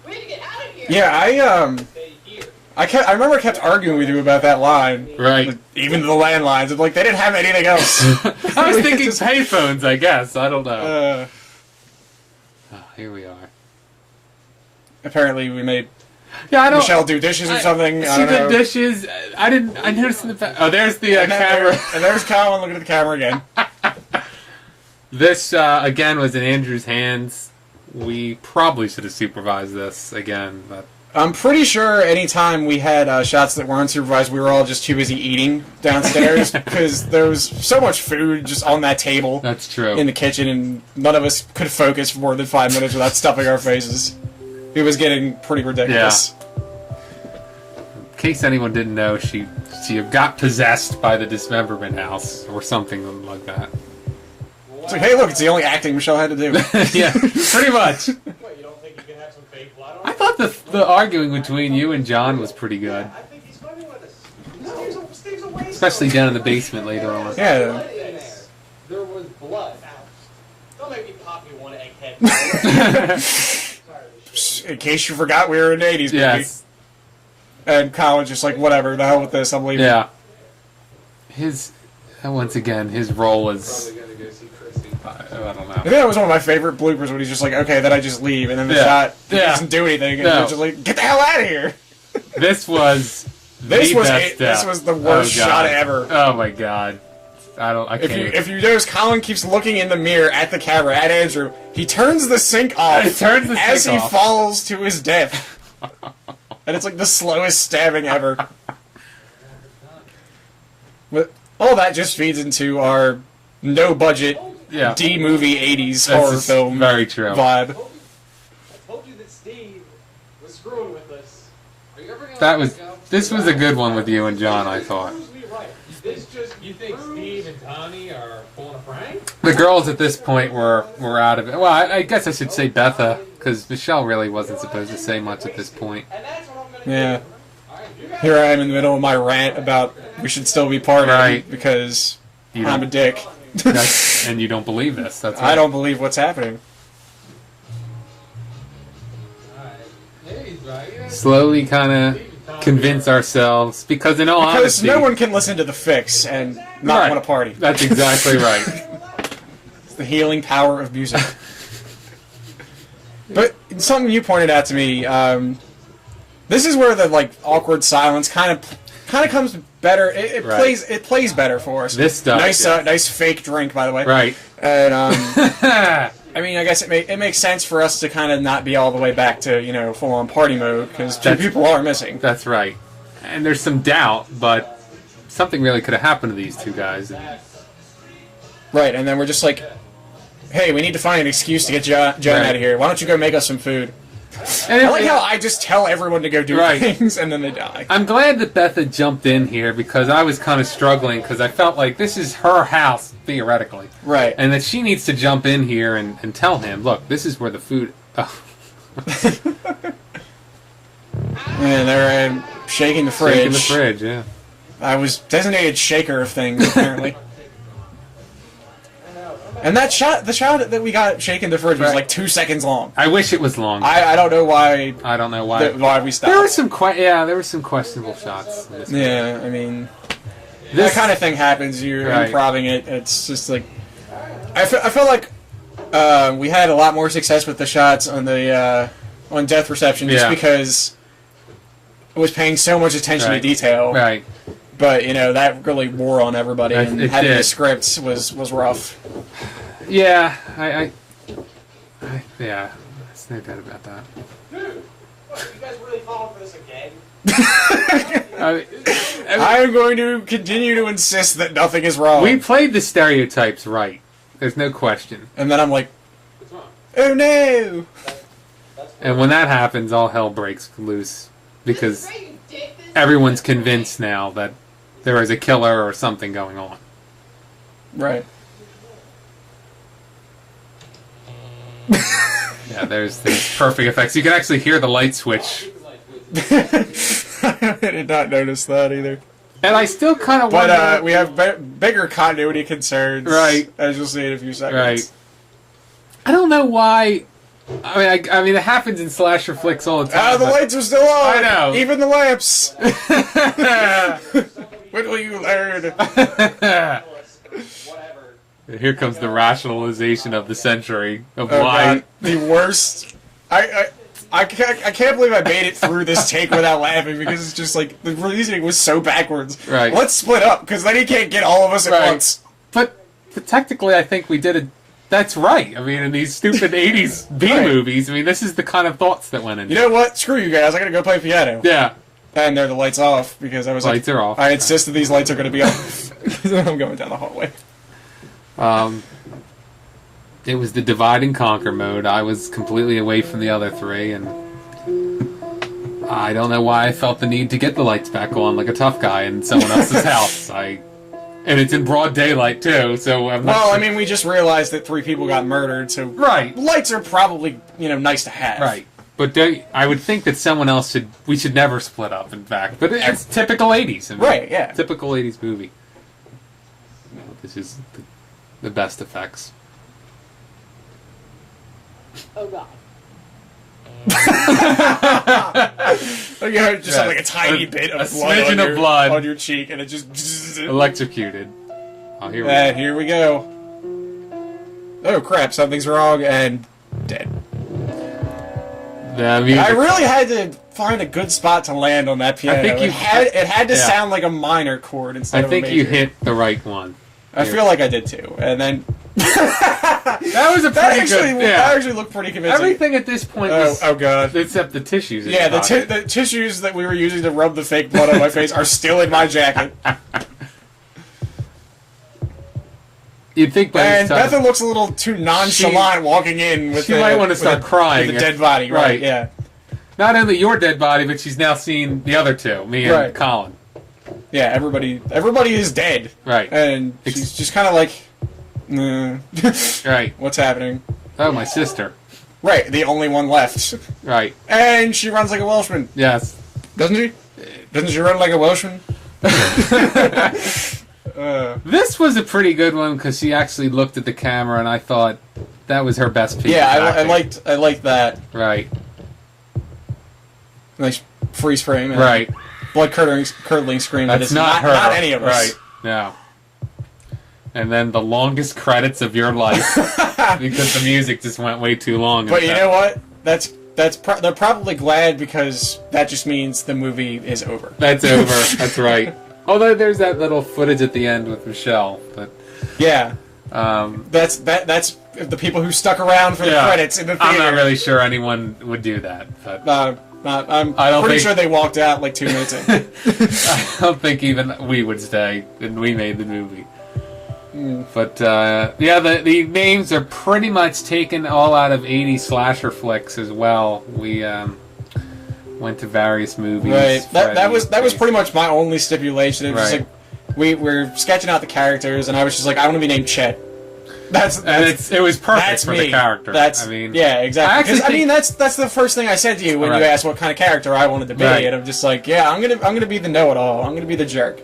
We need to get out of here. Yeah, I remember I kept arguing with you about that line. Right. Like, even the landlines. I'm like, they didn't have anything else. I was thinking payphones, I guess. I don't know. Here we are. Apparently we made Michelle do dishes or something. She did dishes. I noticed in the back. Oh, there's the camera. And there's Colin looking at the camera again. This, again, was in Andrew's hands. We probably should have supervised this again, but... I'm pretty sure anytime we had shots that weren't supervised, we were all just too busy eating downstairs because there was so much food just on that table. That's true. In the kitchen, and none of us could focus for more than 5 minutes without stuffing our faces. It was getting pretty ridiculous. Yeah. In case anyone didn't know, she got possessed by the Dismemberment house or something like that. It's like, hey, look, it's the only acting Michelle had to do. Yeah, pretty much. What, you don't think you can have some fake blood on I thought the arguing between you and John was pretty good. I think he's fucking with us. Steve's away. Especially down in the basement later on. Yeah. There was blood. Don't make me pop you one egghead. In case you forgot, we were in the 80s, baby. Yes. And Colin's just like, whatever, the hell with this, I'm leaving. Yeah. Once again, his role is... I don't know. I think that was one of my favorite bloopers when he's just like, okay, then I just leave, and then the shot doesn't do anything, and they're just like, get the hell out of here! This was this was the worst shot ever. Oh my god. I can't. If you notice, Colin keeps looking in the mirror at the camera, at Andrew. He turns the sink off as he falls to his death. And it's like the slowest stabbing ever. But all that just feeds into our no-budget D-movie 80s horror film very true. vibe. I told you that Steve was screwing with us. This was a good one with you and John, I thought. You think Steve and Tommy are pulling a prank? The girls at this point were out of it. Well, I guess I should say Betha, because Michelle really wasn't supposed to say much at this point. Yeah. Here I am in the middle of my rant about we should still be partying because I'm a dick. And you don't believe this. That's right. I don't believe what's happening. Slowly kind of convince ourselves, because in all honesty... no one can listen to the fix and not want to party. That's exactly right. It's the healing power of music. But something you pointed out to me, this is where the awkward silence kind of comes better. It plays better for us. This stuff, nice fake drink, by the way. Right. And I mean, I guess it makes sense for us to kind of not be all the way back to full on party mode because two people are missing. That's right. And there's some doubt, but something really could have happened to these two guys. Right, and then we're just like, hey, we need to find an excuse to get John out of here. Why don't you go make us some food? And I like how I just tell everyone to go do things, and then they die. I'm glad that Betha jumped in here, because I was kind of struggling, because I felt like this is her house, theoretically. Right. And that she needs to jump in here and tell him, look, this is where the food... Oh. And they're shaking the fridge. Shaking the fridge, yeah. I was designated shaker of things, apparently. And the shot that we got shaking the fridge was like 2 seconds long. I wish it was longer. I don't know why. I don't know why. Why we stopped. There were some questionable shots. In this yeah, I mean, that kind of thing happens. You're improvising it. It's just like I feel like we had a lot more success with the shots on the on Death Reception just because it was paying so much attention to detail. Right. But that really wore on everybody, and having the scripts was rough. Yeah, I there's no doubt about that. Dude, what, you guys really falling for this again? I am going to continue to insist that nothing is wrong. We played the stereotypes right. There's no question. And then I'm like, oh no! And when that happens, all hell breaks loose because everyone's convinced now that there is a killer or something going on. Right. Yeah, there's perfect effects. You can actually hear the light switch. I did not notice that either. And I still kind of wonder... But we have bigger continuity concerns. Right. As you'll see in a few seconds. Right. I don't know why I mean, it happens in slasher flicks all the time. The lights are still on. I know. Even the lamps. When will you learn? Whatever. Here comes the rationalization of the century of Oh, why. God, the worst. I can't believe I made it through this take without laughing because it's just like the reasoning was so backwards. Right. Let's split up because then he can't get all of us at once. But technically, I think we did it. That's right. I mean, in these stupid 80s B movies, I mean, this is the kind of thoughts that went into You know what? Screw you guys. I gotta go play piano. Yeah. And there, the lights off because I was Lights like, are off. I insist that these lights are gonna be off. I'm going down the hallway. It was the divide and conquer mode. I was completely away from the other three, and I don't know why I felt the need to get the lights back on like a tough guy in someone else's house. And it's in broad daylight too, so I'm not Well, sure. I mean, we just realized that 3 people got murdered, so Right. lights are probably nice to have. Right. But I would think that someone else we should never split up, in fact. But it's typical 80s. I mean, Right, yeah. Typical 80s movie. This is the best effects. Oh God. You just have like a tiny bit of blood, smidgen of blood on your cheek, and it just electrocuted. Oh, here we go. And here we go. Oh crap! Something's wrong, and dead. The music. I really had to find a good spot to land on that piano. I think you it had to yeah. sound like a minor chord instead I of a think major. you hit the right one. I feel like I did too, and then That was a that pretty actually good. that Yeah. actually looked pretty convincing. Everything at this point was Oh god. except the tissues. in Yeah, your pocket. the tissues that we were using to rub the fake blood on my face are still in my jacket. You'd think by And this time Betha looks a little too nonchalant walking in with she the, might want to with start the- crying. with the dead body, right? Right. Yeah. Not only your dead body, but she's now seen the other two, me and Right. Colin. Yeah, everybody is dead. Right. And she's just kind of like, nah. Right. What's happening? Oh, my sister. Right, the only one left. Right. And she runs like a Welshman. Yes. Doesn't she? Doesn't she run like a Welshman? This was a pretty good one because she actually looked at the camera, and I thought that was her best piece. Yeah, of I acting. liked that. Right. Nice freeze frame. And Right. blood curdling scream. That's That is not her. Not any of us. Right. No. And then the longest credits of your life because the music just went way too long. But you know what? They're probably glad because that just means the movie is over. That's over. That's right. Although there's that little footage at the end with Michelle, but Yeah. That's the people who stuck around for the yeah. credits in the theater. I'm not really sure anyone would do that, but I'm I don't pretty think- sure they walked out like 2 minutes in. I don't think even we would stay, and we made the movie. But yeah, the names are pretty much taken all out of 80s slasher flicks as well. We went to various movies. Right. That was Freddy, pretty much my only stipulation. It was Right. just like we're sketching out the characters, and I was just like, I want to be named Chet. and it was perfect That's for me. the character. That's I mean, yeah, exactly. I actually 'Cause, I mean, think- that's the first thing I said to you when Right. you asked what kind of character I wanted to be, Right. and I'm just like, yeah, I'm gonna be the know-it-all. I'm gonna be the jerk.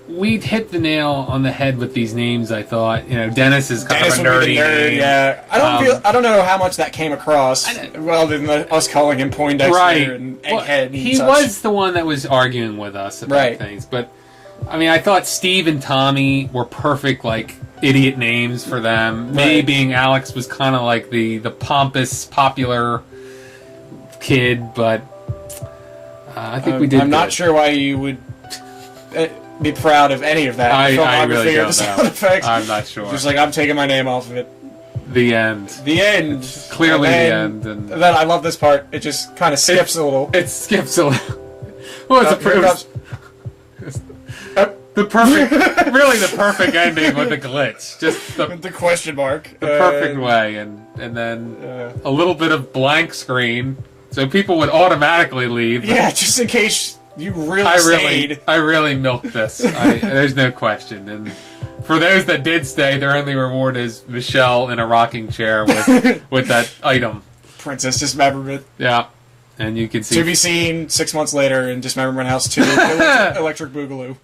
we'd hit the nail on the head with these names. I thought, Dennis is kind Dennis of a would be nerdy the nerd. name. Yeah, I don't know how much that came across. Well, than us calling him Poindexter Right. and Well, Egghead. And he such. was the one that was arguing with us about Right. things, but I mean, I thought Steve and Tommy were perfect, like idiot names for them. Me Right. being Alex was kind of like the pompous, popular kid, but I think we did. I'm not good. sure why you would be proud of any of that. I filmography really or don't the sound know. effects. I'm not sure. Just like I'm taking my name off of it. The end. The end. Clearly And the end. And then I love this part. It just kind of skips a little. it skips a little. Well, it's Here comes- the perfect, really the perfect ending with the glitch. Just the question mark. the perfect way, and then a little bit of blank screen, so people would automatically leave. Yeah, just in case you really I stayed. really milked this. There's no question. And for those that did stay, their only reward is Michelle in a rocking chair with that item. Princess Dismemberment. Yeah, and you can see To be seen 6 months later in Dismemberment House 2, Electric Boogaloo.